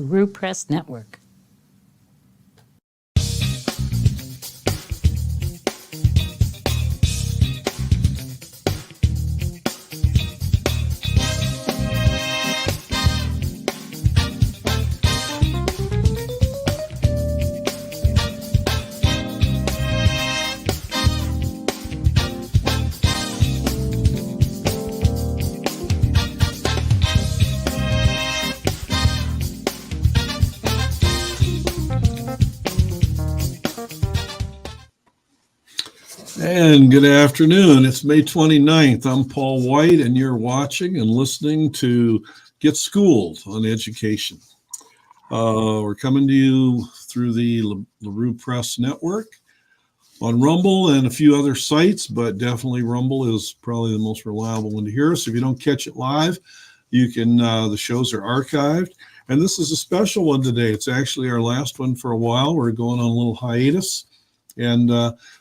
LaRue Press Network. And good afternoon. It's May 29th. I'm Paul White, and you're watching and listening to Get Schooled on Education. We're coming to you through the LaRue Press Network on Rumble and a few other sites, but definitely Rumble is probably the most reliable one to hear us. If you don't catch it live, you can. The shows are archived, and this is a special one today. It's actually our last one for a while. We're going on a little hiatus. And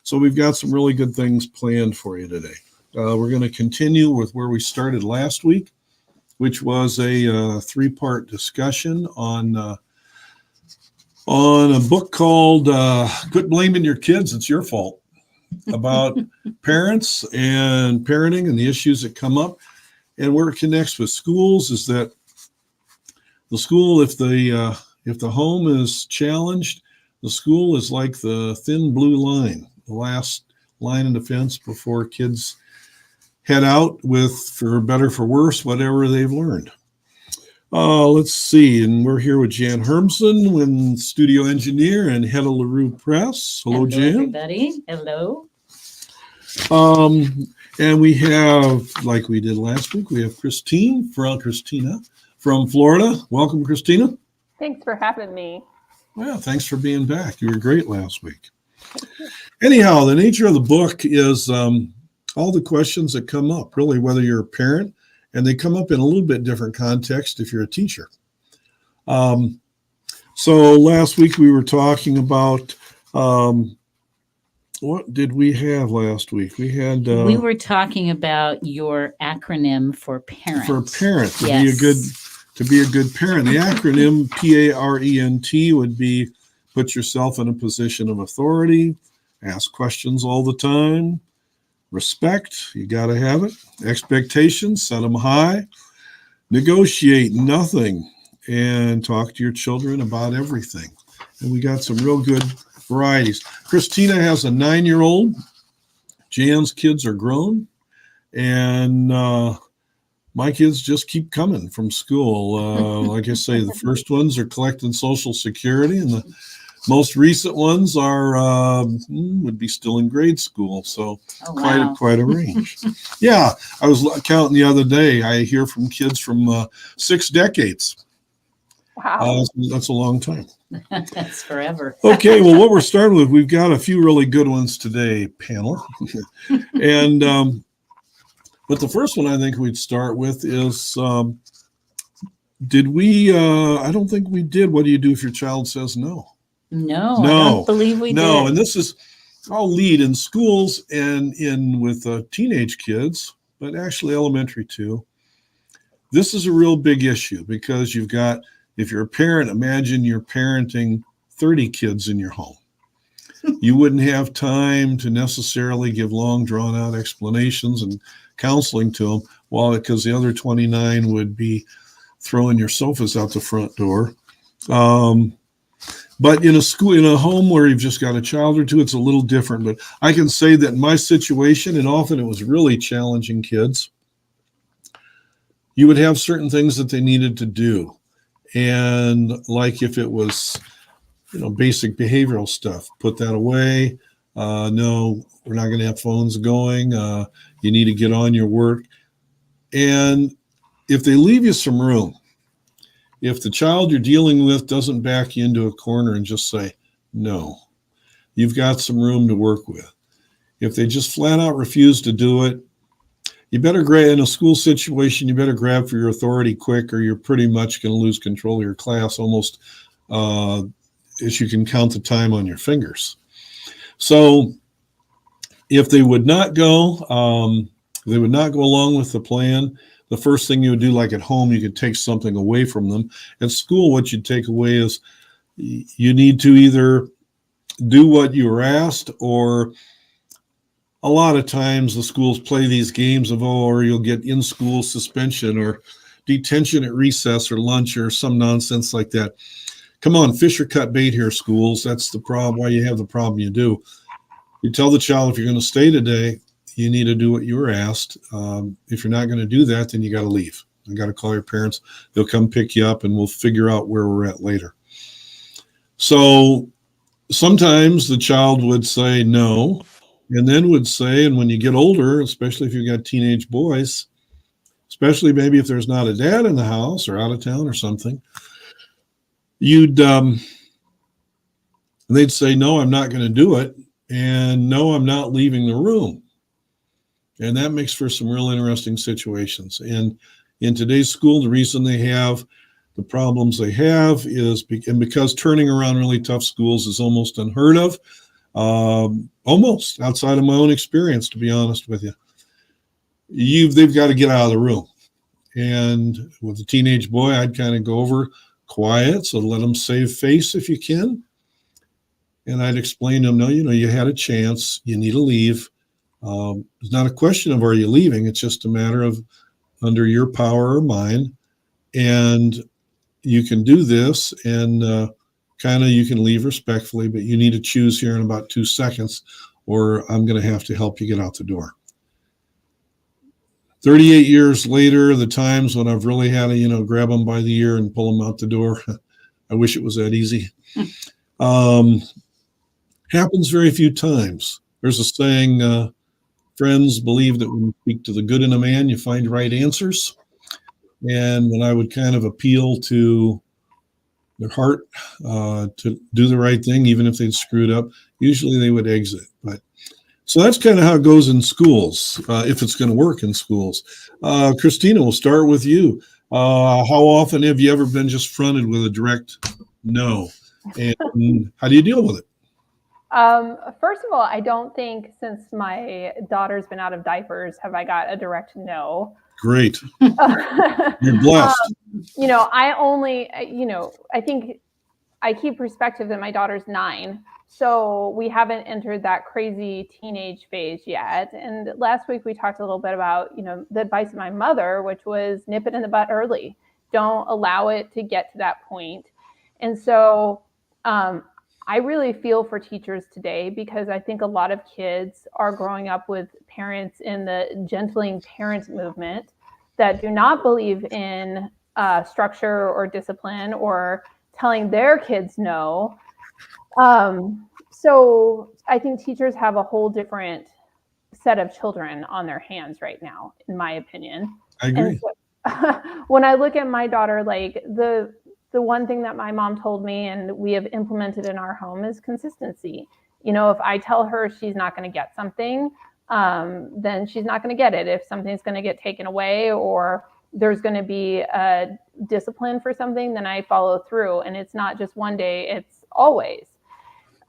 so we've got some really good things planned for you today. We're going to continue with where we started last week, which was a three-part discussion on a book called Quit Blaming Your Kids, It's Your Fault, about parents and parenting and the issues that come up. And where it connects with schools is that the school, if the home is challenged, the school is like the thin blue line, the last line in defense before kids head out with, for better, for worse, whatever they've learned. Let's see. And we're here with Jan Hermsen, studio engineer and head of LaRue Press. Hello, Jan. Everybody. Hello. And we have, like we did last week, we have Christina from Florida. Welcome, Christina. Thanks for having me. Well, thanks for being back. You were great last week. Anyhow, the nature of the book is all the questions that come up, really, whether you're a parent, and they come up in a little bit different context if you're a teacher. So last week we were talking about, what did we have last week? We were talking about your acronym for parent. For parent, Yes. To be a good parent. The acronym PARENT would be put yourself in a position of authority, ask questions all the time, respect, you got to have it, expectations, set them high, negotiate nothing, and talk to your children about everything. And we got some real good varieties. Christina has a 9-year-old. Jan's kids are grown. And my kids just keep coming from school. Like I say, the first ones are collecting Social Security, and the most recent ones are would be still in grade school. So quite a range. Yeah, I was counting the other day. I hear from kids from 6 decades. Wow, that's a long time. That's forever. Okay, well, what we're starting with, we've got a few really good ones today, panel, and. But the first one I think we'd start with is, did we, I don't think we did. What do you do if your child says no? No, I don't believe we did. No, and this is, I'll lead in schools and with teenage kids, but actually elementary too. This is a real big issue because you've got, if you're a parent, imagine you're parenting 30 kids in your home. You wouldn't have time to necessarily give long, drawn-out explanations and counseling to them, because the other 29 would be throwing your sofas out the front door. But in a home where you've just got a child or two, it's a little different. But I can say that in my situation, and often it was really challenging kids, you would have certain things that they needed to do. And like if it was, basic behavioral stuff, put that away. No, we're not going to have phones going. You need to get on your work. And if they leave you some room, if the child you're dealing with doesn't back you into a corner and just say, no, you've got some room to work with. If they just flat out refuse to do it, you better grab, in a school situation, you better grab for your authority quick, or you're pretty much going to lose control of your class almost as you can count the time on your fingers. So if they would not go along with the plan, the first thing you would do, like at home, you could take something away from them. At school, what you'd take away is you need to either do what you were asked, or a lot of times the schools play these games of, or you'll get in-school suspension or detention at recess or lunch or some nonsense like that. Come on, fish or cut bait here, schools. That's the problem, why you have the problem you do. You tell the child, if you're going to stay today, you need to do what you were asked. If you're not going to do that, then you got to leave. You got to call your parents. They'll come pick you up, and we'll figure out where we're at later. So sometimes the child would say no, and then would say, and when you get older, especially if you've got teenage boys, especially maybe if there's not a dad in the house or out of town or something, they'd say, no, I'm not going to do it. And no, I'm not leaving the room. And that makes for some real interesting situations. And in today's school, the reason they have the problems they have is because turning around really tough schools is almost unheard of, almost outside of my own experience, to be honest with you. They've got to get out of the room. And with a teenage boy, I'd kind of go over quiet, so let them save face if you can. And I'd explain to them, no, you had a chance. You need to leave. It's not a question of are you leaving. It's just a matter of under your power or mine. And you can do this, and you can leave respectfully, but you need to choose here in about 2 seconds, or I'm going to have to help you get out the door. 38 years later, the times when I've really had to, grab them by the ear and pull them out the door, I wish it was that easy. Happens very few times. There's a saying, friends believe that when you speak to the good in a man, you find right answers. And when I would kind of appeal to their heart to do the right thing, even if they'd screwed up, usually they would exit. So that's kind of how it goes in schools, if it's going to work in schools. Christina, we'll start with you. How often have you ever been just fronted with a direct no? And how do you deal with it? First of all, I don't think since my daughter's been out of diapers have I got a direct no. Great. You're blessed. I think I keep perspective that my daughter's 9. So we haven't entered that crazy teenage phase yet. And last week we talked a little bit about, the advice of my mother, which was nip it in the butt early. Don't allow it to get to that point. And so I really feel for teachers today, because I think a lot of kids are growing up with parents in the gentling parent movement that do not believe in structure or discipline or telling their kids no. So I think teachers have a whole different set of children on their hands right now, in my opinion. I agree. So, when I look at my daughter, like the one thing that my mom told me and we have implemented in our home is consistency. If I tell her she's not going to get something, then she's not going to get it. If something's going to get taken away or there's going to be a discipline for something, then I follow through. And it's not just one day, it's always.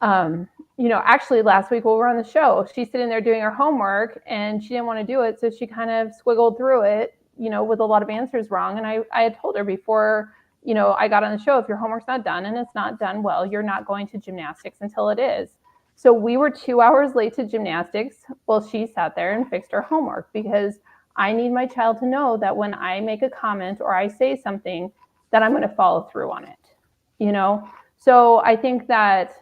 Actually last week while we were on the show, she's sitting there doing her homework and she didn't want to do it. So she kind of squiggled through it, with a lot of answers wrong. And I had told her before, I got on the show, if your homework's not done and it's not done well, you're not going to gymnastics until it is. So we were 2 hours late to gymnastics while she sat there and fixed her homework, because I need my child to know that when I make a comment or I say something, that I'm going to follow through on it, So I think that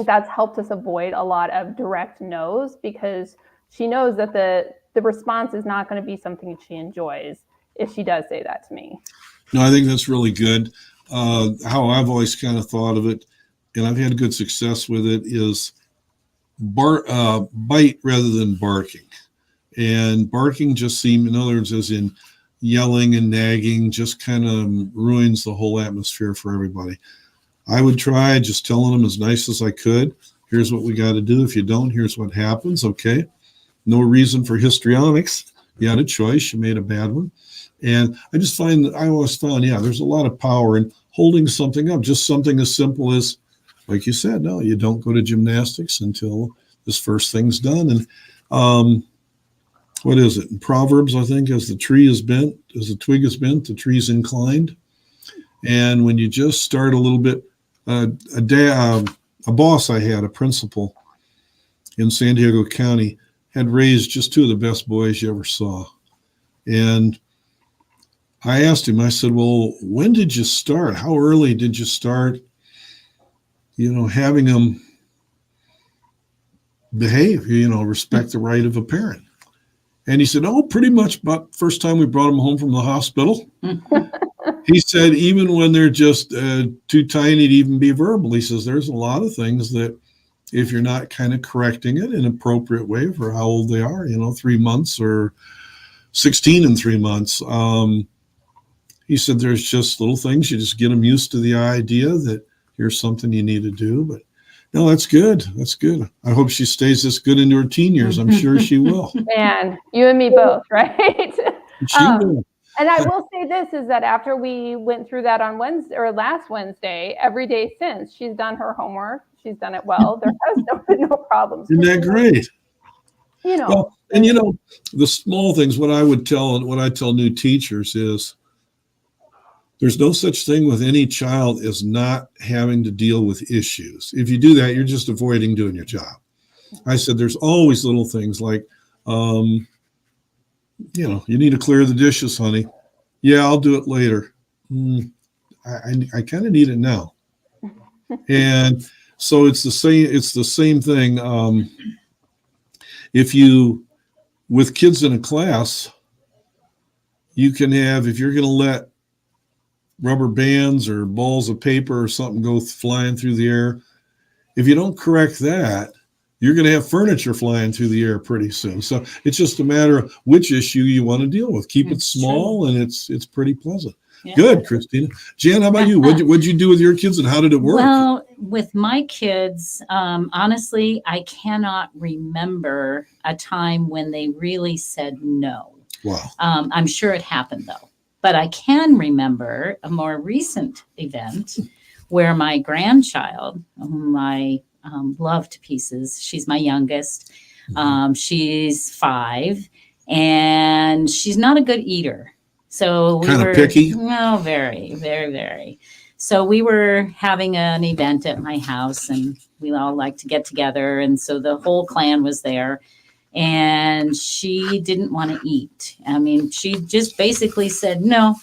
that's helped us avoid a lot of direct no's, because she knows that the response is not going to be something she enjoys if she does say that to me. No, I think that's really good. How I've always kind of thought of it, and I've had good success with it, is bite rather than barking. And barking just seems, in other words, as in yelling and nagging, just kind of ruins the whole atmosphere for everybody. I would try just telling them as nice as I could. Here's what we got to do. If you don't, here's what happens. Okay. No reason for histrionics. You had a choice. You made a bad one. And I just find that I always found, there's a lot of power in holding something up. Just something as simple as, like you said, no, you don't go to gymnastics until this first thing's done. And what is it? In Proverbs, I think, as the tree is bent, as the twig is bent, the tree's inclined. And when you just start a little bit, a boss I had, a principal in San Diego County, had raised just two of the best boys you ever saw. And I asked him, I said, well, when did you start? How early did you start, having them behave, respect the right of a parent? And he said, oh, pretty much about the first time we brought them home from the hospital. He said, even when they're just too tiny to even be verbal, he says, there's a lot of things that if you're not kind of correcting it in an appropriate way for how old they are, 3 months or 16 and 3 months. He said, there's just little things. You just get them used to the idea that here's something you need to do. But no, that's good. That's good. I hope she stays this good into her teen years. I'm sure she will. Man, you and me both, right? She will. And I will say this is that after we went through that on Wednesday or last Wednesday, every day since, she's done her homework. She's done it well. There has been no problems. Isn't that great? Well, and the small things, what I tell new teachers is there's no such thing with any child as not having to deal with issues. If you do that, you're just avoiding doing your job. I said, there's always little things like, you need to clear the dishes, honey. Yeah, I'll do it later. I kind of need it now. And so it's the same thing. With kids in a class, you can have, if you're going to let rubber bands or balls of paper or something go flying through the air, if you don't correct that, you're going to have furniture flying through the air pretty soon. So it's just a matter of which issue you want to deal with. Keep it small, and it's pretty pleasant. Yeah. Good, Christina. Jan, how about you? What'd you do with your kids, and how did it work? Well, with my kids, honestly, I cannot remember a time when they really said no. Wow. I'm sure it happened, though. But I can remember a more recent event where my grandchild, whom I love to pieces, she's my youngest. She's 5, and she's not a good eater. So kind of picky? No, very, very, very. So we were having an event at my house, and we all like to get together. And so the whole clan was there. And she didn't want to eat. I mean, she just basically said, no.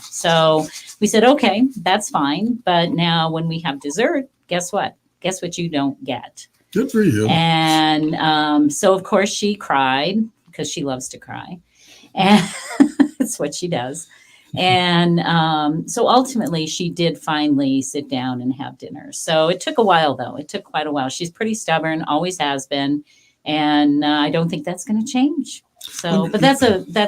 So we said, okay, that's fine. But now when we have dessert, guess what? Guess what you don't get? Good for you. And so, of course, she cried because she loves to cry. And it's what she does. And so ultimately, she did finally sit down and have dinner. So it took a while, though. It took quite a while. She's pretty stubborn, always has been. And I don't think that's going to change. So, but that's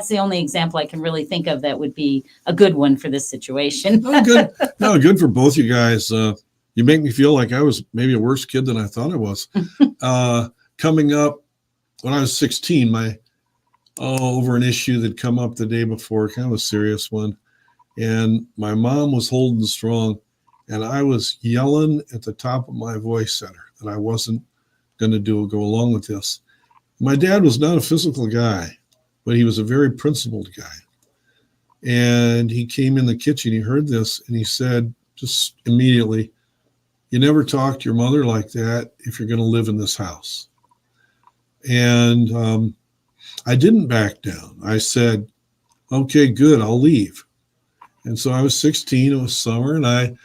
the only example I can really think of that would be a good one for this situation. Good. No, good for both you guys. You make me feel like I was maybe a worse kid than I thought I was. Coming up when I was 16, over an issue that come up the day before, kind of a serious one. And my mom was holding strong, and I was yelling at the top of my voice at her that I wasn't going to go along with this. My dad was not a physical guy, but he was a very principled guy. And he came in the kitchen, he heard this, and he said just immediately, you never talk to your mother like that if you're going to live in this house. And I didn't back down. I said, okay, good, I'll leave. And so I was 16, it was summer, and I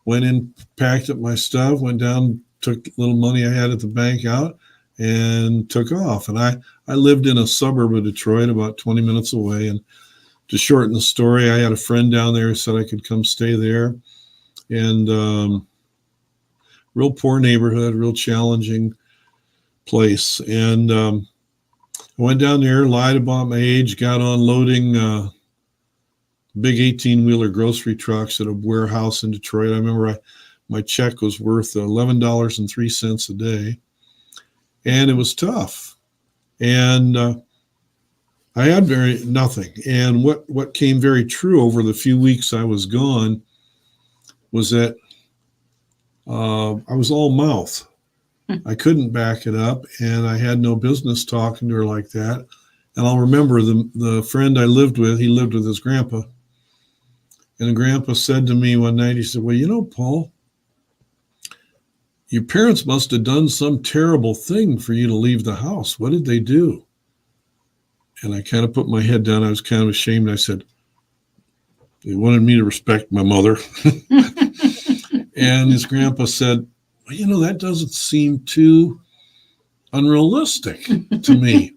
went in, packed up my stuff, went down, took little money I had at the bank out, and took off. And I lived in a suburb of Detroit about 20 minutes away. And to shorten the story, I had a friend down there who said I could come stay there. And real poor neighborhood, real challenging place. And I went down there, lied about my age, got on loading big 18-wheeler grocery trucks at a warehouse in Detroit. I remember my check was worth $11.03 a day. And it was tough. And I had nothing. And what came very true over the few weeks I was gone was that I was all mouth. I couldn't back it up, and I had no business talking to her like that. And I'll remember the friend I lived with, he lived with his grandpa. And the grandpa said to me one night, he said, well, you know, Paul, your parents must have done some terrible thing for you to leave the house. What did they do? And I kind of put my head down. I was kind of ashamed. I said, they wanted me to respect my mother. And his grandpa said, well, you know, that doesn't seem too unrealistic to me.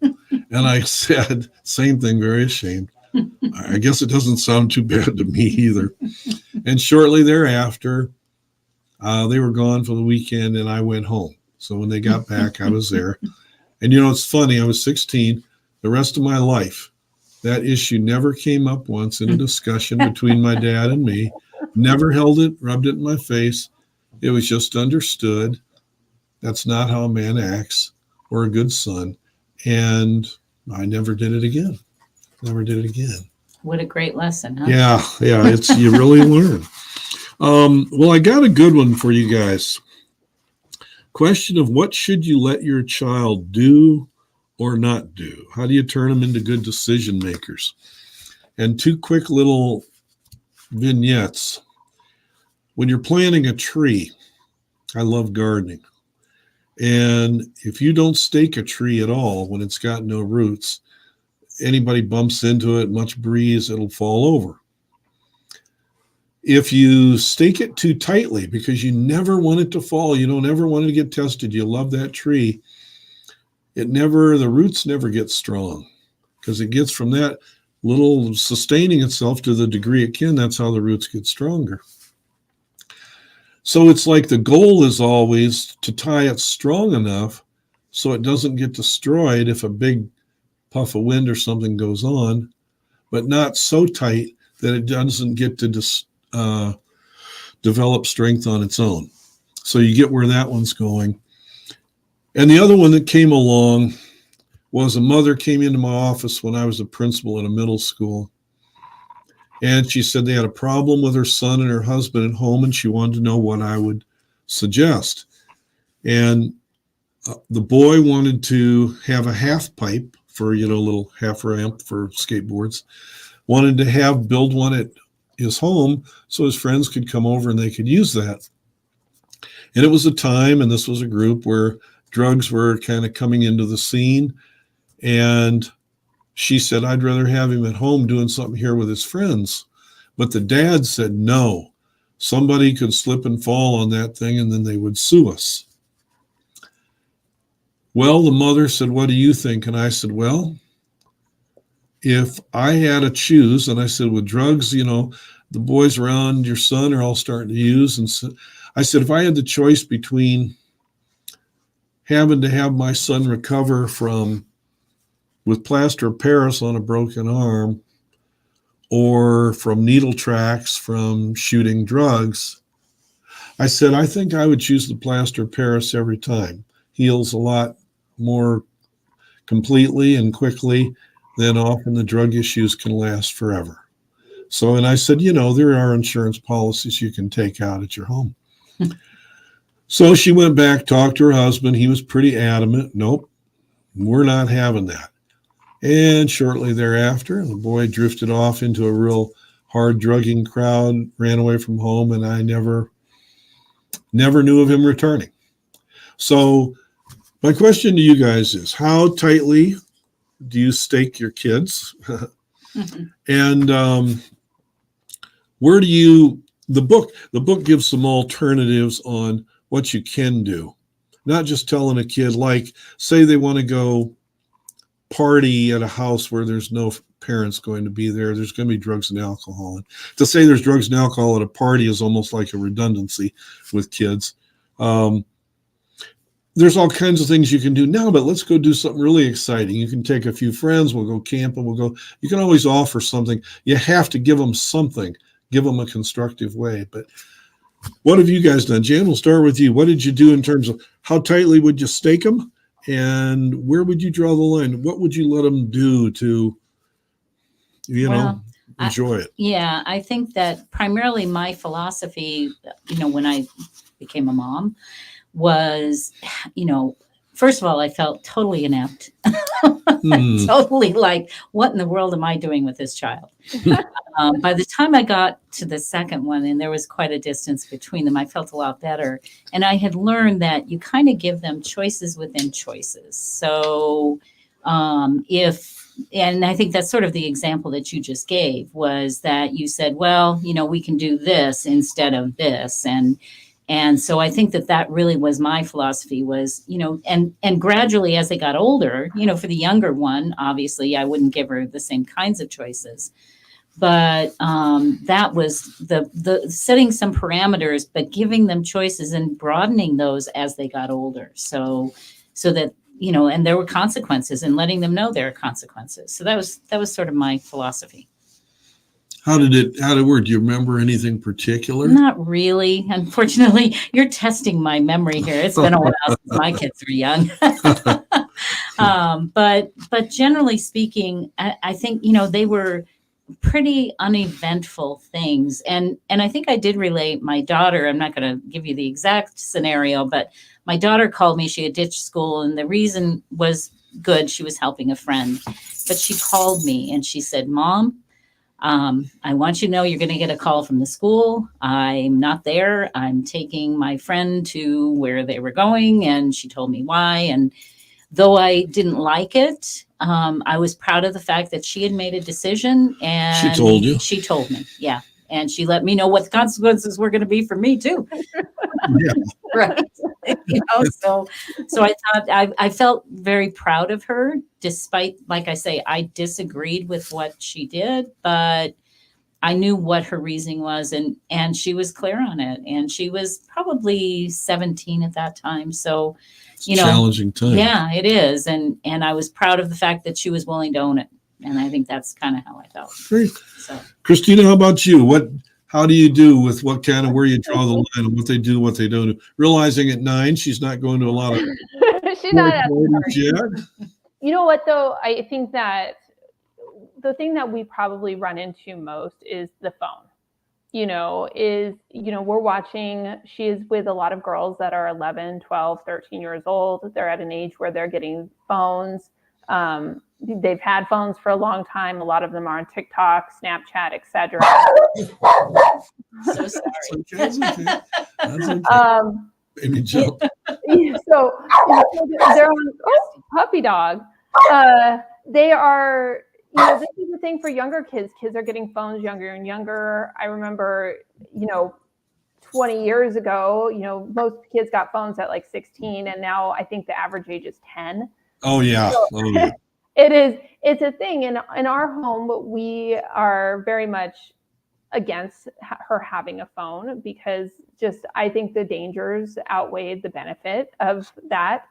And I said, same thing, very ashamed. I guess it doesn't sound too bad to me either. And shortly thereafter, they were gone for the weekend and I went home. So when they got back, I was there. And you know, it's funny, I was 16. The rest of my life, that issue never came up once in a discussion between my dad and me. Never held it, rubbed it in my face. It was just understood. That's not how a man acts or a good son. And I never did it again. Never did it again. What a great lesson, huh? Yeah, it's you really learn. Well, I got a good one for you guys. Question of what should you let your child do or not do? How do you turn them into good decision makers? And two quick little vignettes. When you're planting a tree, I love gardening. And if you don't stake a tree at all when it's got no roots, anybody bumps into it, much breeze, it'll fall over. If you stake it too tightly because you never want it to fall, you don't ever want it to get tested, you love that tree, the roots never get strong because it gets from that little sustaining itself to the degree it can. That's how the roots get stronger. So it's like the goal is always to tie it strong enough so it doesn't get destroyed if a big puff of wind or something goes on, but not so tight that it doesn't get to develop strength on its own. So you get where that one's going. And the other one that came along was a mother came into my office when I was a principal in a middle school. And she said they had a problem with her son and her husband at home, and she wanted to know what I would suggest. And the boy wanted to have a half pipe for, a little half ramp for skateboards, wanted to build one at his home so his friends could come over and they could use that. And it was a time, and this was a group where drugs were kind of coming into the scene. And she said, I'd rather have him at home doing something here with his friends. But the dad said, no, somebody could slip and fall on that thing and then they would sue us. Well, the mother said, what do you think? And I said, well, if I had to choose, and I said, with drugs, the boys around your son are all starting to use. And so I said, if I had the choice between having to have my son recover with plaster of Paris on a broken arm, or from needle tracks from shooting drugs, I said, I think I would choose the plaster of Paris every time. Heals a lot more completely and quickly than often the drug issues can last forever. So, and I said, there are insurance policies you can take out at your home. So she went back, talked to her husband. He was pretty adamant. Nope, we're not having that. And shortly thereafter, the boy drifted off into a real hard drugging crowd, ran away from home, and I never knew of him returning. So my question to you guys is, how tightly do you stake your kids? Mm-hmm. And where do the book gives some alternatives on what you can do. Not just telling a kid, like, say they want to go party at a house where there's no parents going to be there, there's going to be drugs and alcohol. And to say there's drugs and alcohol at a party is almost like a redundancy with kids. There's all kinds of things you can do now, but let's go do something really exciting. You can take a few friends, we'll go camping, you can always offer something. You have to give them something, give them a constructive way. But what have you guys done? Jan, we'll start with you. What did you do in terms of how tightly would you stake them? And where would you draw the line? What would you let them do to, enjoy it? Yeah, I think that primarily my philosophy, when I became a mom, was, first of all, I felt totally inept. Hmm. Totally like, what in the world am I doing with this child? By the time I got to the second one, and there was quite a distance between them, I felt a lot better. And I had learned that you kind of give them choices within choices. So and I think that's sort of the example that you just gave, was that you said, well, we can do this instead of this. And so I think that really was my philosophy, was, and gradually as they got older, for the younger one, obviously I wouldn't give her the same kinds of choices. But that was the setting some parameters, but giving them choices and broadening those as they got older. So that, and there were consequences, and letting them know there are consequences. So that was sort of my philosophy. How did it work? Do you remember anything particular? Not really. Unfortunately, you're testing my memory here. It's been a while since my kids were young. But generally speaking, I think, they were pretty uneventful things. And I think I did relate my daughter. I'm not going to give you the exact scenario, but my daughter called me. She had ditched school, and the reason was good. She was helping a friend. But she called me and she said, Mom, I want you to know you're going to get a call from the school. I'm not there. I'm taking my friend to where they were going. And she told me why. And though I didn't like it, I was proud of the fact that she had made a decision. And She told you? She told me, yeah. And she let me know what the consequences were going to be for me too. Yeah. Right. So I thought I felt very proud of her, despite, like I say, I disagreed with what she did, but I knew what her reasoning was, and she was clear on it. And she was probably 17 at that time. So, It's a challenging time. Yeah, it is. And I was proud of the fact that she was willing to own it. And I think that's kind of how I felt. Great. So, Christina, how about you? How do you do with where you draw the line and what they do, what they don't do? Realizing at 9, she's not going to a lot of She's not at yet. You know what, though? I think that the thing that we probably run into most is the phone. We're watching, she is with a lot of girls that are 11, 12, 13 years old. They're at an age where they're getting phones. They've had phones for a long time. A lot of them are on TikTok, Snapchat, etc. So sorry. That's okay. That's okay. Baby jump. So they're on puppy dog. They are, this is the thing for younger kids. Kids are getting phones younger and younger. I remember, 20 years ago, most kids got phones at like 16, and now I think the average age is 10. Oh yeah. So, it's a thing. In our home, we are very much against her having a phone, because I think the dangers outweighed the benefit of that.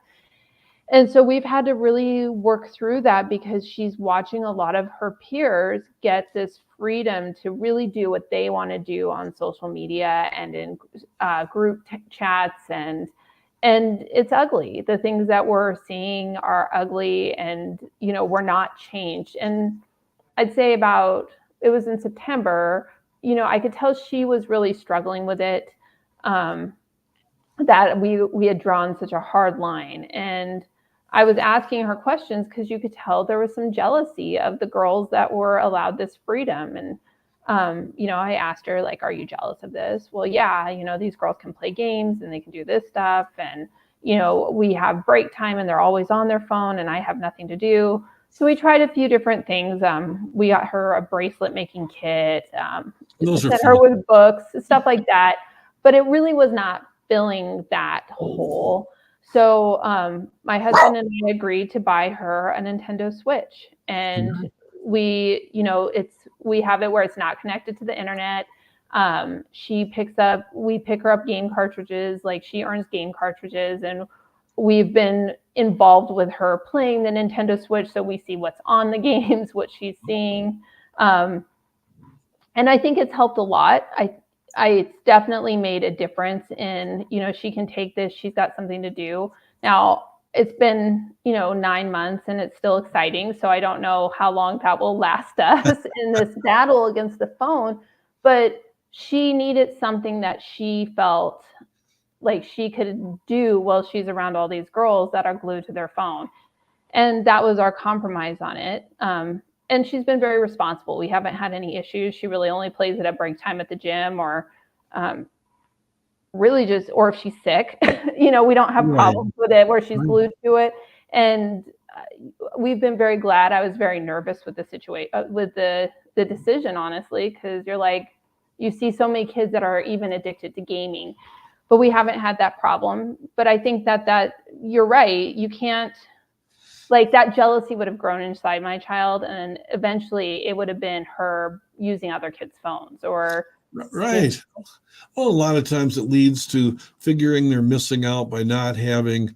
And so we've had to really work through that, because she's watching a lot of her peers get this freedom to really do what they want to do on social media and in group chats. And it's ugly. The things that we're seeing are ugly, and, we're not changed. And I'd say it was in September, I could tell she was really struggling with it, that we had drawn such a hard line. And I was asking her questions, because you could tell there was some jealousy of the girls that were allowed this freedom. And, I asked her, like, are you jealous of this? Well, yeah, these girls can play games and they can do this stuff. And, we have break time and they're always on their phone and I have nothing to do. So we tried a few different things. We got her a bracelet making kit, sent her with books, stuff like that. But it really was not filling that hole. So my husband and I agreed to buy her a Nintendo Switch. And we have it where it's not connected to the internet. We pick her up game cartridges, like she earns game cartridges, and we've been involved with her playing the Nintendo Switch, so we see what's on the games, what she's seeing. And I think it's helped a lot. It's definitely made a difference in, she can take this, she's got something to do. Now, it's been, 9 months and it's still exciting. So I don't know how long that will last us in this battle against the phone, but she needed something that she felt like she could do while she's around all these girls that are glued to their phone. And that was our compromise on it. And she's been very responsible. We haven't had any issues. She really only plays it at break time at the gym, or really just, or if she's sick, we don't have problems with it where she's glued to it. And we've been very glad. I was very nervous with the situation, with the decision, honestly, because you're like, you see so many kids that are even addicted to gaming, but we haven't had that problem. But I think that you're right. You can't, like, that jealousy would have grown inside my child, and eventually it would have been her using other kids' phones or. Right. Well, a lot of times it leads to figuring they're missing out by not having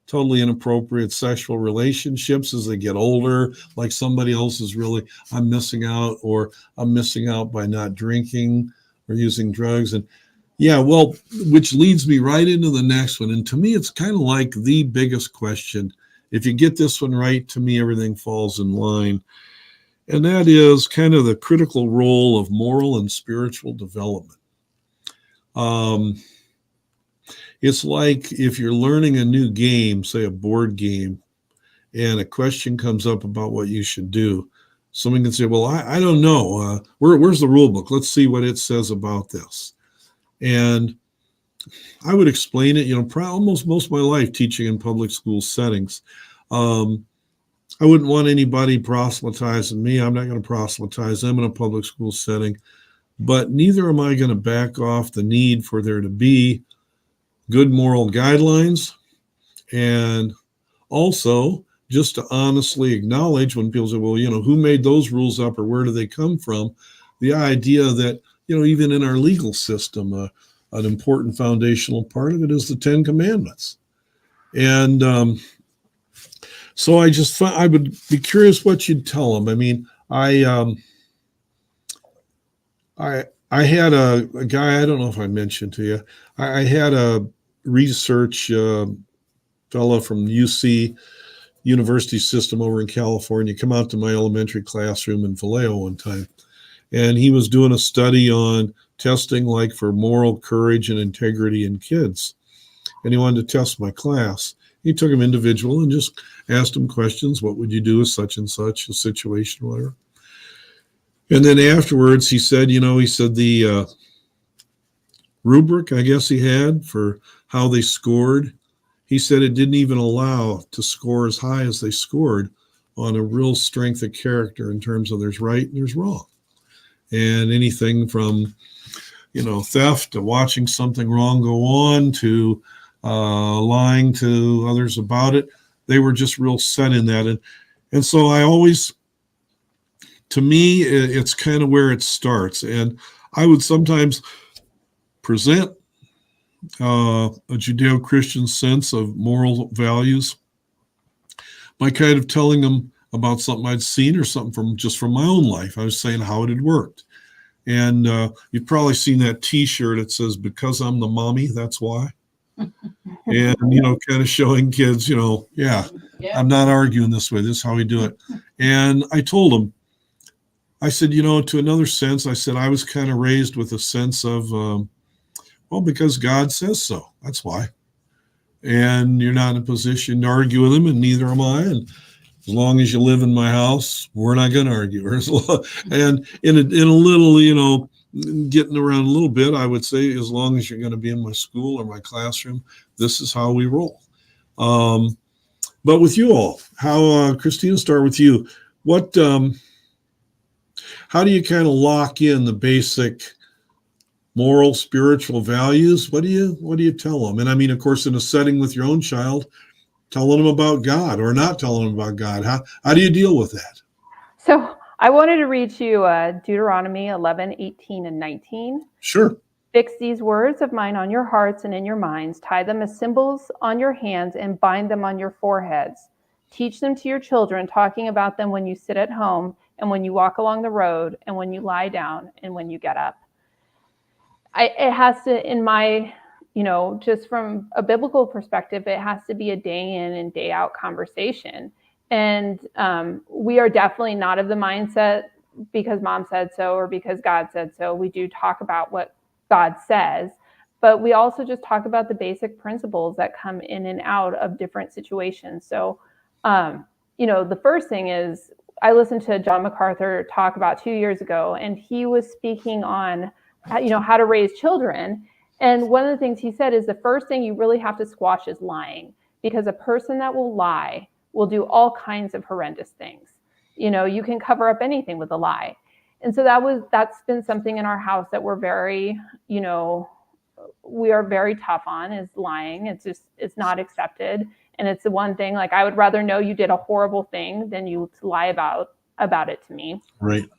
totally inappropriate sexual relationships as they get older, like somebody else is really, I'm missing out, or I'm missing out by not drinking or using drugs. And yeah, well, which leads me right into the next one. And to me, it's kind of like the biggest question. If you get this one right, to me, everything falls in line. And that is kind of the critical role of moral and spiritual development. It's like if you're learning a new game, say a board game, and a question comes up about what you should do. Someone can say, well, I don't know. Where's the rule book? Let's see what it says about this. And I would explain it, almost most of my life teaching in public school settings. I wouldn't want anybody proselytizing me. I'm not going to proselytize them in a public school setting, but neither am I going to back off the need for there to be good moral guidelines, and also just to honestly acknowledge when people say, well, who made those rules up, or where do they come from? The idea that, even in our legal system, an important foundational part of it is the 10 Commandments. And so I would be curious what you'd tell them. I mean, I had a guy, I don't know if I mentioned to you, I had a research fellow from UC University System over in California come out to my elementary classroom in Vallejo one time. And he was doing a study on testing, like for moral courage and integrity in kids. And he wanted to test my class. He took them individual and just asked them questions. What would you do with such and such a situation, whatever? And then afterwards, he said the rubric, I guess he had for how they scored, he said it didn't even allow to score as high as they scored on a real strength of character in terms of there's right and there's wrong. And anything from, theft to watching something wrong go on to lying to others about it, they were just real set in that. And so I always, to me, it's kind of where it starts. And I would sometimes present a Judeo-Christian sense of moral values by kind of telling them about something I'd seen or something from my own life. I was saying how it had worked. And you've probably seen that T-shirt. It says, because I'm the mommy, that's why. And, kind of showing kids, I'm not arguing this way. This is how we do it. And I told them, I said, to another sense, I said, I was kind of raised with a sense of, because God says so. That's why. And you're not in a position to argue with him, and neither am I. And as long as you live in my house, we're not going to argue. And in a little, getting around a little bit, I would say, as long as you're going to be in my school or my classroom, this is how we roll. But with you all, how, Christina, start with you. What, how do you kind of lock in the basic moral, spiritual values? What do you tell them? And I mean, of course, in a setting with your own child, telling them about God or not telling them about God. How do you deal with that? So I wanted to read to you Deuteronomy 11, 18, and 19. Sure. Fix these words of mine on your hearts and in your minds. Tie them as symbols on your hands and bind them on your foreheads. Teach them to your children, talking about them when you sit at home and when you walk along the road and when you lie down and when you get up. It has to, in my, just from a biblical perspective, it has to be a day in and day out conversation. And we are definitely not of the mindset because mom said so or because God said so. We do talk about what God says, But we also just talk about the basic principles that come in and out of different situations. So, the first thing is, I listened to John MacArthur talk about 2 years ago, and he was speaking on, how to raise children. And one of the things he said is the first thing you really have to squash is lying, because a person that will lie will do all kinds of horrendous things. You can cover up anything with a lie. And so that's been something in our house that we're very, we are very tough on, is lying. It's not accepted. And it's the one thing, like, I would rather know you did a horrible thing than you lie about it to me. Right.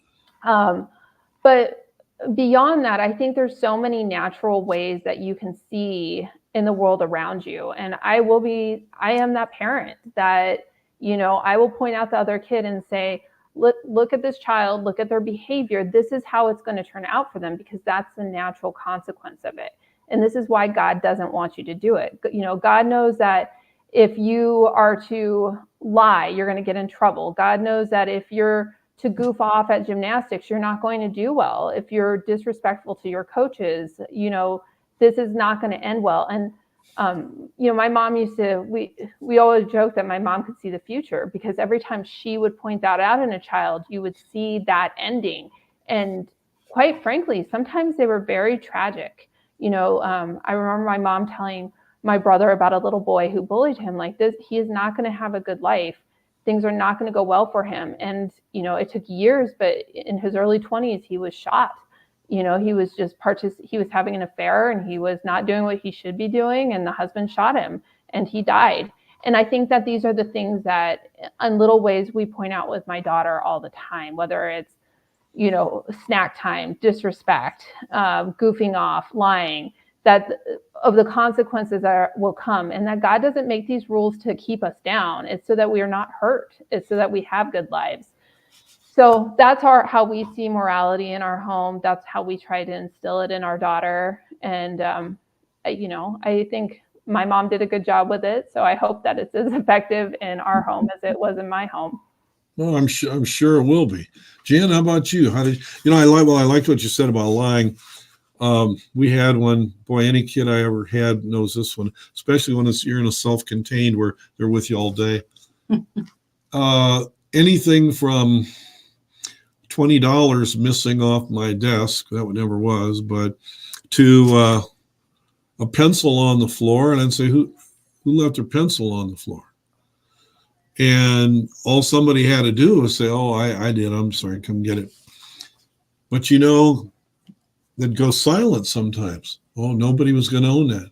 But beyond that, I think there's so many natural ways that you can see in the world around you. And I am that parent that, I will point out the other kid and say, look at this child, look at their behavior. This is how it's going to turn out for them, because that's the natural consequence of it. And this is why God doesn't want you to do it. God knows that if you are to lie, you're going to get in trouble. God knows that if you're to goof off at gymnastics, you're not going to do well. If you're disrespectful to your coaches, this is not going to end well. And, my mom we always joke that my mom could see the future, because every time she would point that out in a child, you would see that ending. And quite frankly, sometimes they were very tragic. I remember my mom telling my brother about a little boy who bullied him like this. He is not going to have a good life. Things are not going to go well for him. And, it took years, but in his early 20s, he was shot. He was he was having an affair, and he was not doing what he should be doing. And the husband shot him, and he died. And I think that these are the things that in little ways we point out with my daughter all the time, whether it's, snack time, disrespect, goofing off, lying, that of the consequences that will come, and that God doesn't make these rules to keep us down. It's so that we are not hurt. It's so that we have good lives. So that's how we see morality in our home. That's how we try to instill it in our daughter. And, I think my mom did a good job with it. So I hope that it's as effective in our home as it was in my home. Well, I'm sure it will be. Jan, how about you? How did I liked what you said about lying. We had one, boy, any kid I ever had knows this one, especially when you're in a self-contained where they're with you all day. Anything from $20 missing off my desk, that one never was, but to a pencil on the floor, and I'd say, who left their pencil on the floor? And all somebody had to do was say, oh, I did, I'm sorry, come get it. But they'd go silent sometimes. Oh, nobody was going to own that.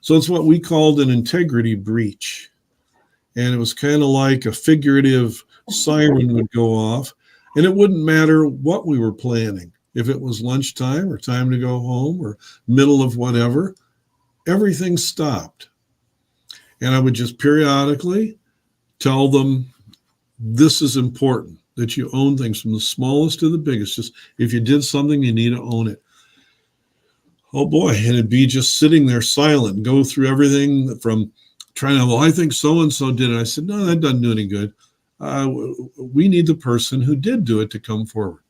So it's what we called an integrity breach. And it was kind of like a figurative siren would go off, and it wouldn't matter what we were planning. If it was lunchtime or time to go home or middle of whatever, everything stopped. And I would just periodically tell them, this is important, that you own things from the smallest to the biggest. Just if you did something, you need to own it. Oh boy, and it'd be just sitting there silent, go through everything from trying to, well, I think so-and-so did it. I said, no, that doesn't do any good. We need the person who did do it to come forward.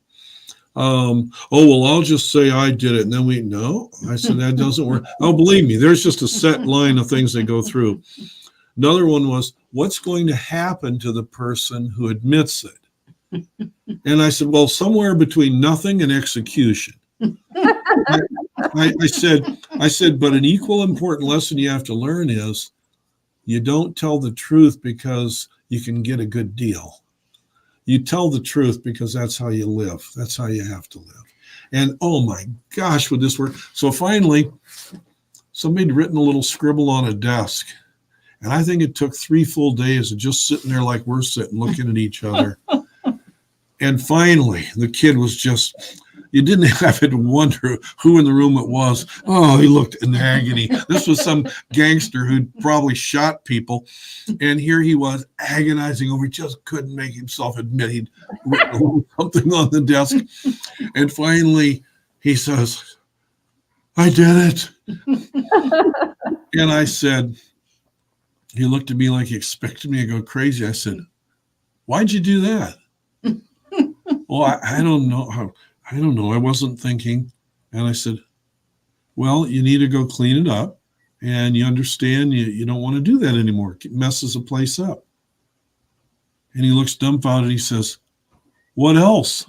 Well, I'll just say I did it. And then no, I said, that doesn't work. Oh, believe me, there's just a set line of things they go through. Another one was, what's going to happen to the person who admits it? And I said, well, somewhere between nothing and execution. I said, but an equal important lesson you have to learn is you don't tell the truth because you can get a good deal. You tell the truth because that's how you live. That's how you have to live. And oh my gosh, would this work? So finally, somebody had written a little scribble on a desk. And I think it took 3 full days of just sitting there like we're sitting, looking at each other. And finally, the kid was just, you didn't have to wonder who in the room it was. Oh, he looked in agony. This was some gangster who'd probably shot people. And here he was agonizing over, he just couldn't make himself admit he'd written something on the desk. And finally, he says, I did it. And I said, he looked at me like he expected me to go crazy. I said, why'd you do that? Well, I don't know. I don't know. I wasn't thinking. And I said, Well, you need to go clean it up, and you understand you don't want to do that anymore. It messes the place up. And he looks dumbfounded. He says, what else?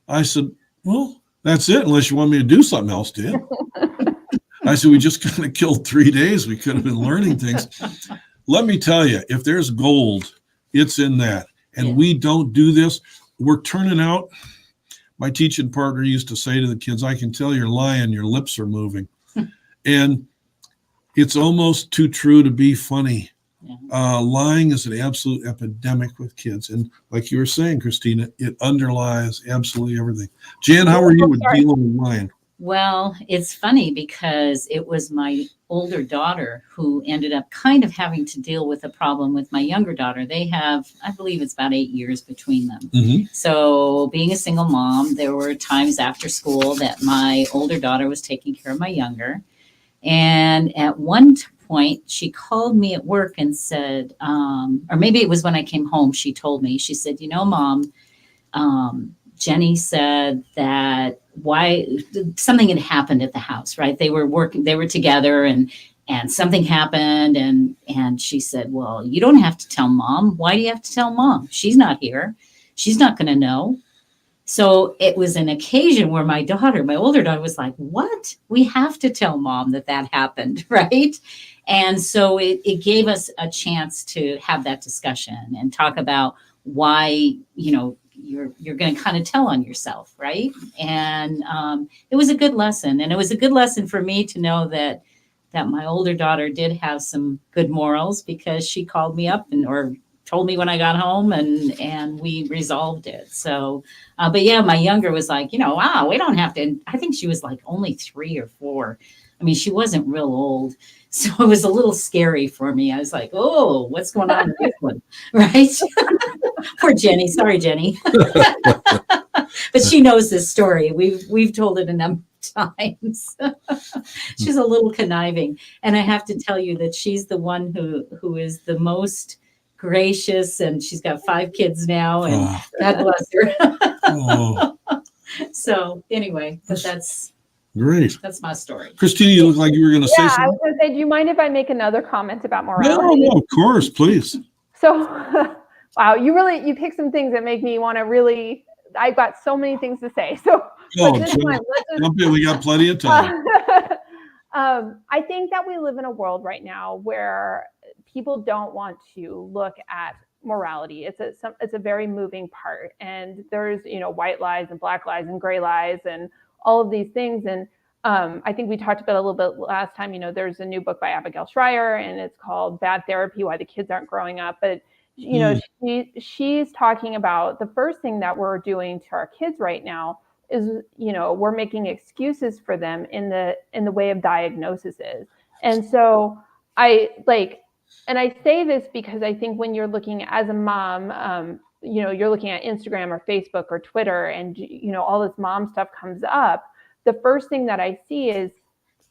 I said, well, that's it, unless you want me to do something else, Dad. I said, we just kind of killed 3 days. We could have been learning things. Let me tell you, if there's gold, it's in that. And we don't do this. We're turning out. My teaching partner used to say to the kids, I can tell you're lying, your lips are moving. And it's almost too true to be funny. Lying is an absolute epidemic with kids. And like you were saying, Christina, it underlies absolutely everything. Jan, how are you with dealing with lying? Well, it's funny because it was my older daughter who ended up kind of having to deal with a problem with my younger daughter. They have, I believe it's about 8 years between them. Mm-hmm. So being a single mom, there were times after school that my older daughter was taking care of my younger. And at one point, she called me at work and said, or maybe it was when I came home, she told me, she said, Mom, Jenny said that something had happened at the house, right? They were together and something happened. And she said, well, you don't have to tell Mom. Why do you have to tell Mom? She's not here. She's not going to know. So it was an occasion where my older daughter was like, what? We have to tell Mom that happened, right? And so it gave us a chance to have that discussion and talk about why, you're going to kind of tell on yourself, right? And it was a good lesson. And it was a good lesson for me to know that my older daughter did have some good morals, because she called me up or told me when I got home, and we resolved it. So, but yeah, my younger was like, wow, we don't have to. I think she was like only 3 or 4. I mean, she wasn't real old. So it was a little scary for me. I was like, oh, what's going on with this one? Right? Poor Jenny. Sorry, Jenny. But she knows this story. We've told it a number of times. She's a little conniving. And I have to tell you that she's the one who is the most gracious, and she's got 5 kids now, and God bless her. So anyway, but that's great. That's my story. Christina, you look like you were going to say something. I was going to say, do you mind if I make another comment about morality? No, of course, please. So, wow, you picked some things that make me want to really. I've got so many things to say. So, we got plenty of time. I think that we live in a world right now where people don't want to look at morality. It's a very moving part, and there's white lies and black lies and gray lies and all of these things. And I think we talked about a little bit last time. There's a new book by Abigail Schreier, and it's called Bad Therapy: Why the Kids Aren't Growing Up. But she's talking about the first thing that we're doing to our kids right now is we're making excuses for them in the way of diagnoses. And so I say this because I think when you're looking as a mom, you're looking at Instagram or Facebook or Twitter, and all this mom stuff comes up. The first thing that I see is,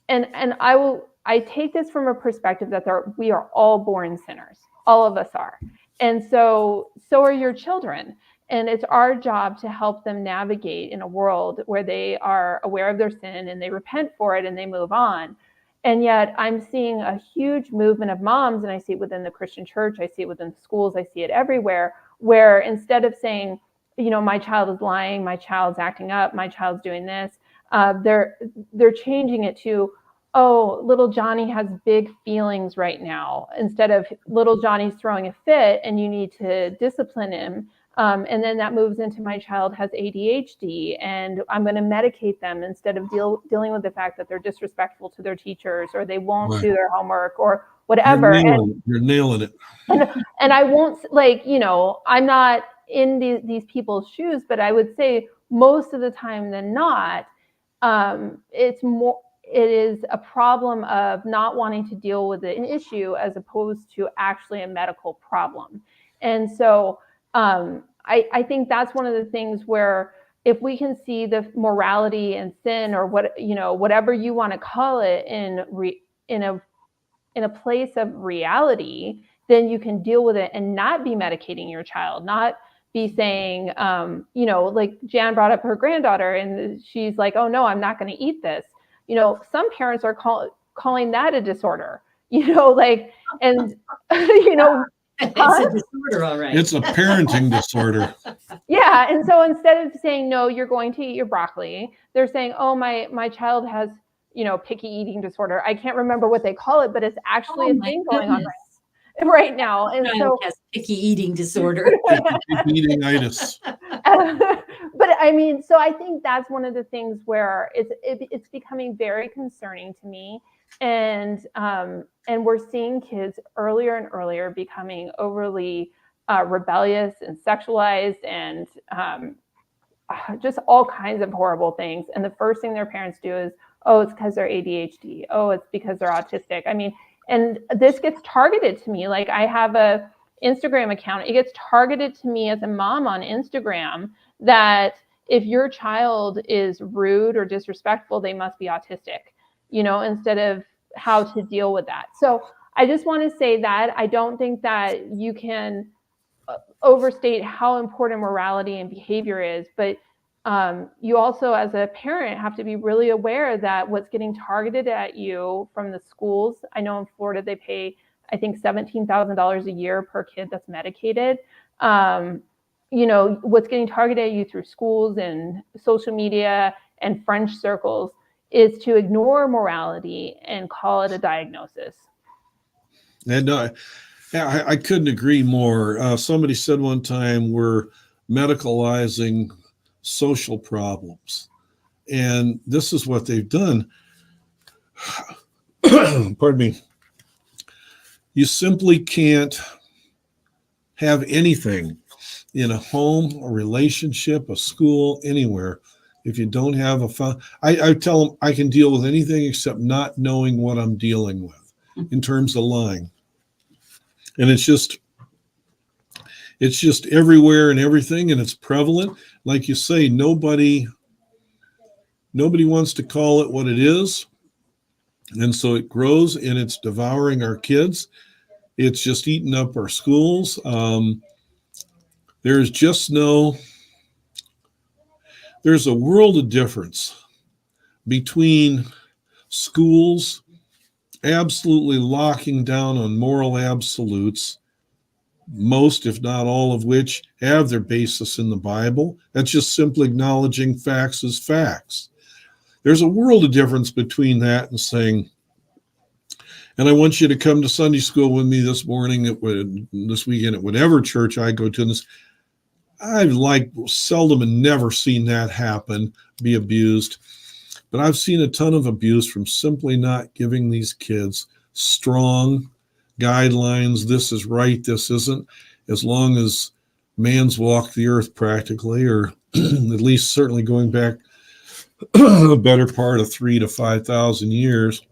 and I take this from a perspective that we are all born sinners. All of us are. And so are your children. And it's our job to help them navigate in a world where they are aware of their sin and they repent for it and they move on. And yet I'm seeing a huge movement of moms, and I see it within the Christian church, I see it within schools, I see it everywhere, where instead of saying, my child is lying, my child's acting up, my child's doing this, they're changing it to, oh, little Johnny has big feelings right now, instead of little Johnny's throwing a fit and you need to discipline him. And then that moves into my child has ADHD and I'm going to medicate them instead of dealing with the fact that they're disrespectful to their teachers or they won't do their homework or whatever. You're nailing it. And I won't I'm not in these people's shoes, but I would say most of the time than not, it is a problem of not wanting to deal with an issue as opposed to actually a medical problem. And so I think that's one of the things where if we can see the morality and sin or whatever you want to call it in a place of reality, then you can deal with it and not be medicating your child, not be saying, like Jan brought up her granddaughter and she's like, oh no, I'm not going to eat this. some parents are calling that a disorder, like, and, It's a disorder, all right. It's a parenting disorder. yeah. And so instead of saying, no, you're going to eat your broccoli, they're saying, oh, my child has, picky eating disorder. I can't remember what they call it, but it's actually a thing going on right now. And so has picky eating disorder. Picky eating-itis. but I mean, so I think that's one of the things where it's becoming very concerning to me. And we're seeing kids earlier and earlier becoming overly rebellious and sexualized and just all kinds of horrible things. And the first thing their parents do is, oh, it's because they're ADHD. Oh, it's because they're autistic. I mean, and this gets targeted to me. Like, I have a Instagram account. It gets targeted to me as a mom on Instagram that if your child is rude or disrespectful, they must be autistic, instead of how to deal with that. So I just want to say that I don't think that you can overstate how important morality and behavior is, but you also, as a parent, have to be really aware that what's getting targeted at you from the schools. I know in Florida they pay, I think, $17,000 a year per kid that's medicated. What's getting targeted at you through schools and social media and French circles is to ignore morality and call it a diagnosis. And I couldn't agree more. Somebody said one time, we're medicalizing social problems. And this is what they've done. Pardon me. You simply can't have anything in a home, a relationship, a school, anywhere, if you don't have I tell them I can deal with anything except not knowing what I'm dealing with in terms of lying. And it's just everywhere and everything, and it's prevalent. Like you say, nobody wants to call it what it is. And so it grows, and it's devouring our kids. It's just eating up our schools. There's a world of difference between schools absolutely locking down on moral absolutes, most, if not all of which have their basis in the Bible. That's just simply acknowledging facts as facts. There's a world of difference between that and saying, and I want you to come to Sunday school with me this weekend at whatever church I go to. And I've seldom and never seen that happen, be abused. But I've seen a ton of abuse from simply not giving these kids strong guidelines. This is right, this isn't. As long as man's walked the earth practically, or at least certainly going back a better part of 3,000 to 5,000 years,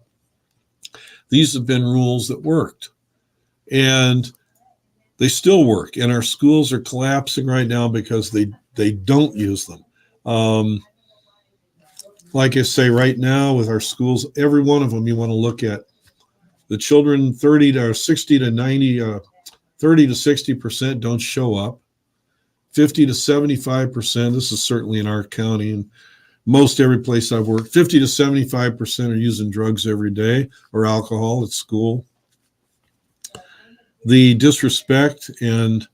these have been rules that worked. And they still work. And our schools are collapsing right now because they don't use them. Like I say, right now with our schools, every one of them you want to look at. The children 30 to 60 to 90, 30 to 60% don't show up. 50 to 75%, this is certainly in our county and most every place I've worked, 50 to 75% are using drugs every day or alcohol at school. The disrespect and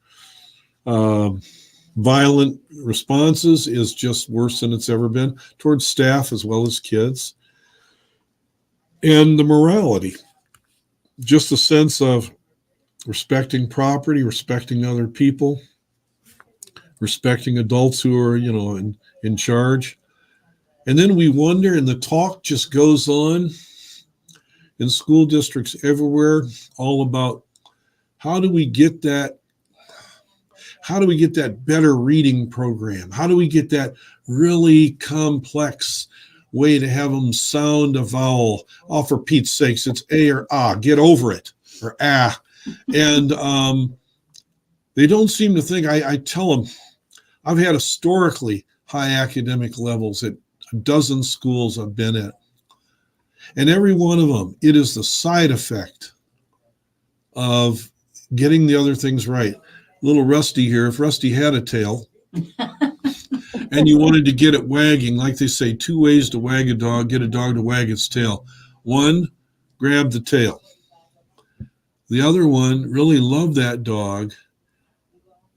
violent responses is just worse than it's ever been towards staff as well as kids. And the morality, just a sense of respecting property, respecting other people, respecting adults who are, in charge. And then we wonder, and the talk just goes on in school districts everywhere, all about how do we get that better reading program? How do we get that really complex way to have them sound a vowel? Oh, for Pete's sakes, it's A or ah, get over it, or ah. And they don't seem to think, I tell them, I've had historically high academic levels at a dozen schools I've been at. And every one of them, it is the side effect of getting the other things right. Little Rusty here, if Rusty had a tail, and you wanted to get it wagging, like they say, 2 ways to wag a dog, get a dog to wag its tail. One, grab the tail. The other one, really love that dog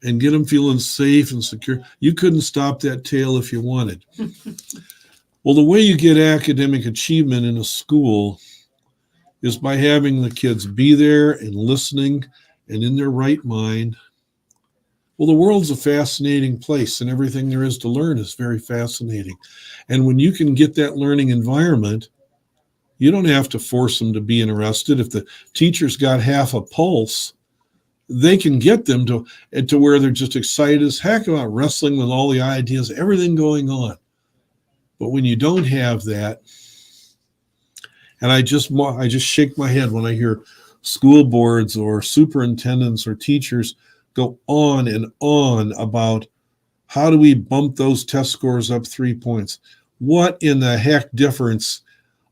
and get them feeling safe and secure. You couldn't stop that tail if you wanted. Well, the way you get academic achievement in a school is by having the kids be there and listening and in their right mind. Well, the world's a fascinating place, and everything there is to learn is very fascinating. And when you can get that learning environment, you don't have to force them to be interested. If the teacher's got half a pulse, they can get them to where they're just excited as heck about wrestling with all the ideas, everything going on. But when you don't have that, and I just shake my head when I hear school boards or superintendents or teachers go on and on about how do we bump those test scores up 3 points? What in the heck difference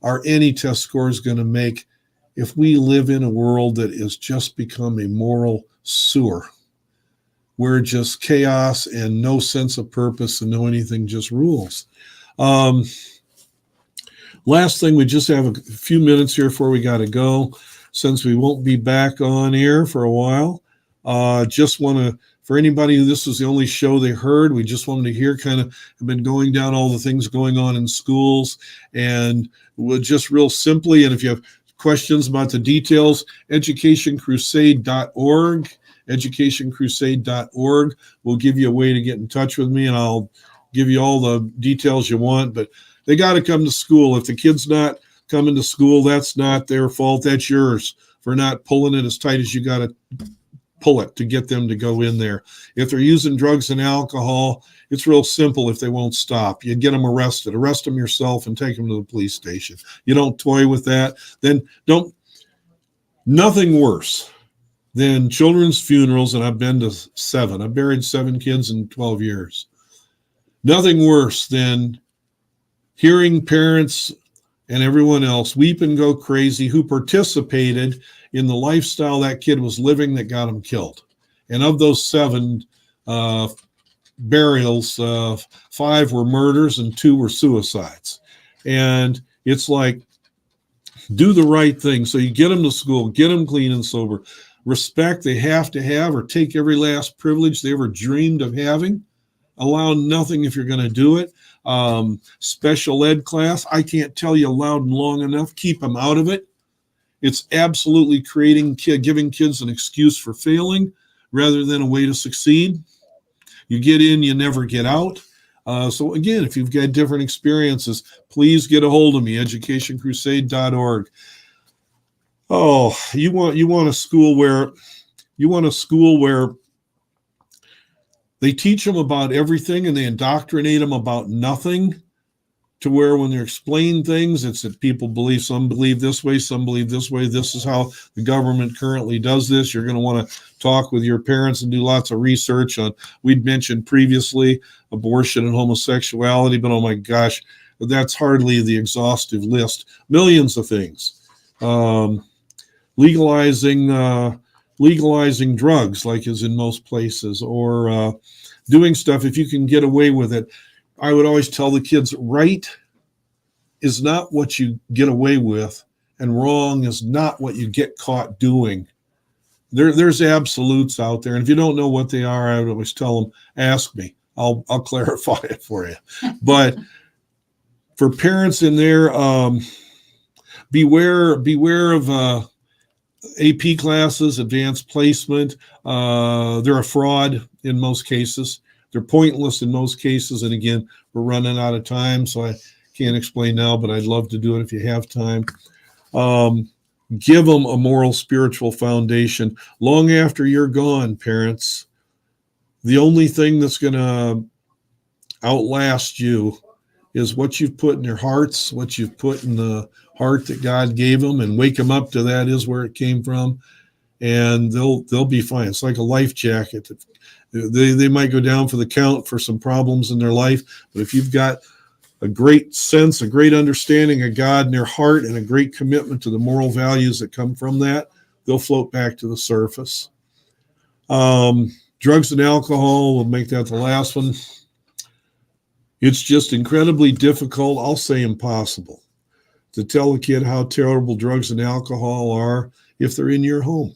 are any test scores going to make if we live in a world that has just become a moral sewer, where just chaos and no sense of purpose and no anything just rules? Last thing, we just have a few minutes here before we got to go, since we won't be back on air for a while. Just want to, for anybody who this was the only show they heard, we just wanted to hear kind of, have been going down all the things going on in schools, and we'll just real simply, and if you have questions about the details, educationcrusade.org, educationcrusade.org will give you a way to get in touch with me, and I'll give you all the details you want. But they got to come to school. If the kid's not coming to school, that's not their fault. That's yours for not pulling it as tight as you got to pull it to get them to go in there. If they're using drugs and alcohol, it's real simple. If they won't stop, you get them arrested. Arrest them yourself and take them to the police station. You don't toy with that. Then nothing worse than children's funerals, and I've been to 7. I've buried 7 kids in 12 years. Nothing worse than hearing parents and everyone else weep and go crazy who participated in the lifestyle that kid was living that got him killed. And of those 7 burials, 5 were murders and 2 were suicides. And it's like, do the right thing. So you get them to school, get them clean and sober. Respect they have to have, or take every last privilege they ever dreamed of having. Allow nothing if you're going to do it. Special ed class, I can't tell you loud and long enough, keep them out of it. It's absolutely giving kids an excuse for failing rather than a way to succeed. You get in, you never get out. So again, if you've got different experiences, please get a hold of me, educationcrusade.org. Oh, you want a school where they teach them about everything and they indoctrinate them about nothing, to where when they're explaining things, it's that people believe, some believe this way, some believe this way. This is how the government currently does this. You're going to want to talk with your parents and do lots of research on, we'd mentioned previously, abortion and homosexuality, but oh my gosh, that's hardly the exhaustive list. Millions of things. Legalizing drugs, like is in most places, or doing stuff if you can get away with it. I would always tell the kids, right is not what you get away with, and wrong is not what you get caught doing. There's absolutes out there, and if you don't know what they are, I would always tell them, ask me. I'll clarify it for you. But for parents in there, beware of AP classes, advanced placement. They're a fraud in most cases. They're pointless in most cases. And again, we're running out of time, so I can't explain now, but I'd love to do it if you have time. Give them a moral, spiritual foundation. Long after you're gone, parents, the only thing that's going to outlast you is what you've put in their hearts, what you've put in the heart that God gave them, and wake them up to that is where it came from, and they'll be fine. It's like a life jacket. They might go down for the count for some problems in their life, but if you've got a great sense, a great understanding of God in their heart, and a great commitment to the moral values that come from that, they'll float back to the surface. Drugs and alcohol, we'll make that the last one. It's just incredibly difficult, I'll say impossible, to tell a kid how terrible drugs and alcohol are if they're in your home.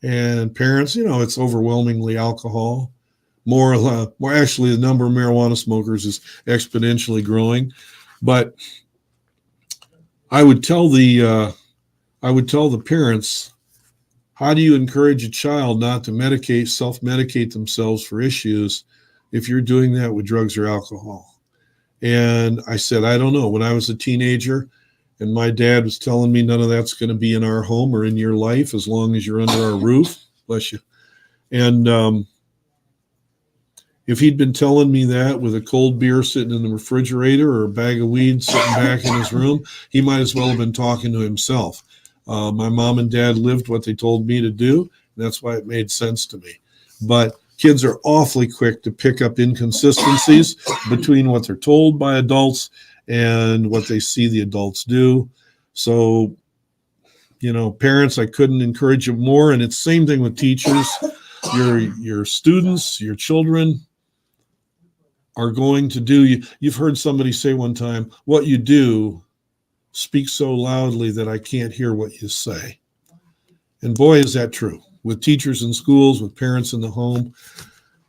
And parents, it's overwhelmingly alcohol. More actually, the number of marijuana smokers is exponentially growing. But I would tell the parents, how do you encourage a child not to self-medicate themselves for issues if you're doing that with drugs or alcohol? And I said, I don't know. When I was a teenager and my dad was telling me none of that's going to be in our home or in your life as long as you're under our roof, bless you. And if he'd been telling me that with a cold beer sitting in the refrigerator or a bag of weed sitting back in his room, he might as well have been talking to himself. My mom and dad lived what they told me to do, and that's why it made sense to me. But kids are awfully quick to pick up inconsistencies between what they're told by adults and what they see the adults do. So, parents, I couldn't encourage you more. And it's the same thing with teachers. Your students, your children are going to do. You've heard somebody say one time, what you do speaks so loudly that I can't hear what you say. And boy, is that true with teachers in schools, with parents in the home.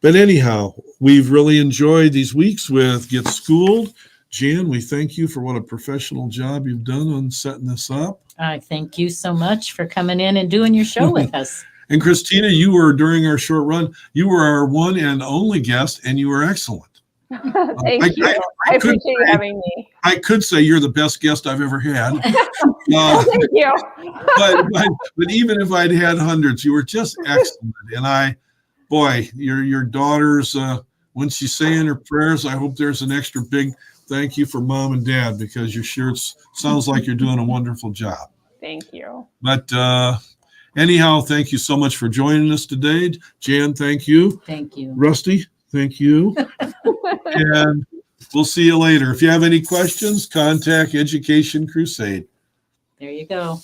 But anyhow, we've really enjoyed these weeks with Get Schooled. Jan, we thank you for what a professional job you've done on setting this up. I thank you so much for coming in and doing your show with us. And Christina, you were, during our short run, you were our one and only guest, and you were excellent. Thank you. I appreciate you having me. I could say you're the best guest I've ever had. Thank you. but even if I'd had hundreds, you were just excellent. And your daughters, when she's saying her prayers, I hope there's an extra big thank you for mom and dad, because you're sure it sounds like you're doing a wonderful job. Thank you. But anyhow, thank you so much for joining us today. Jan, thank you. Thank you. Rusty, thank you. And we'll see you later. If you have any questions, contact Education Crusade. There you go.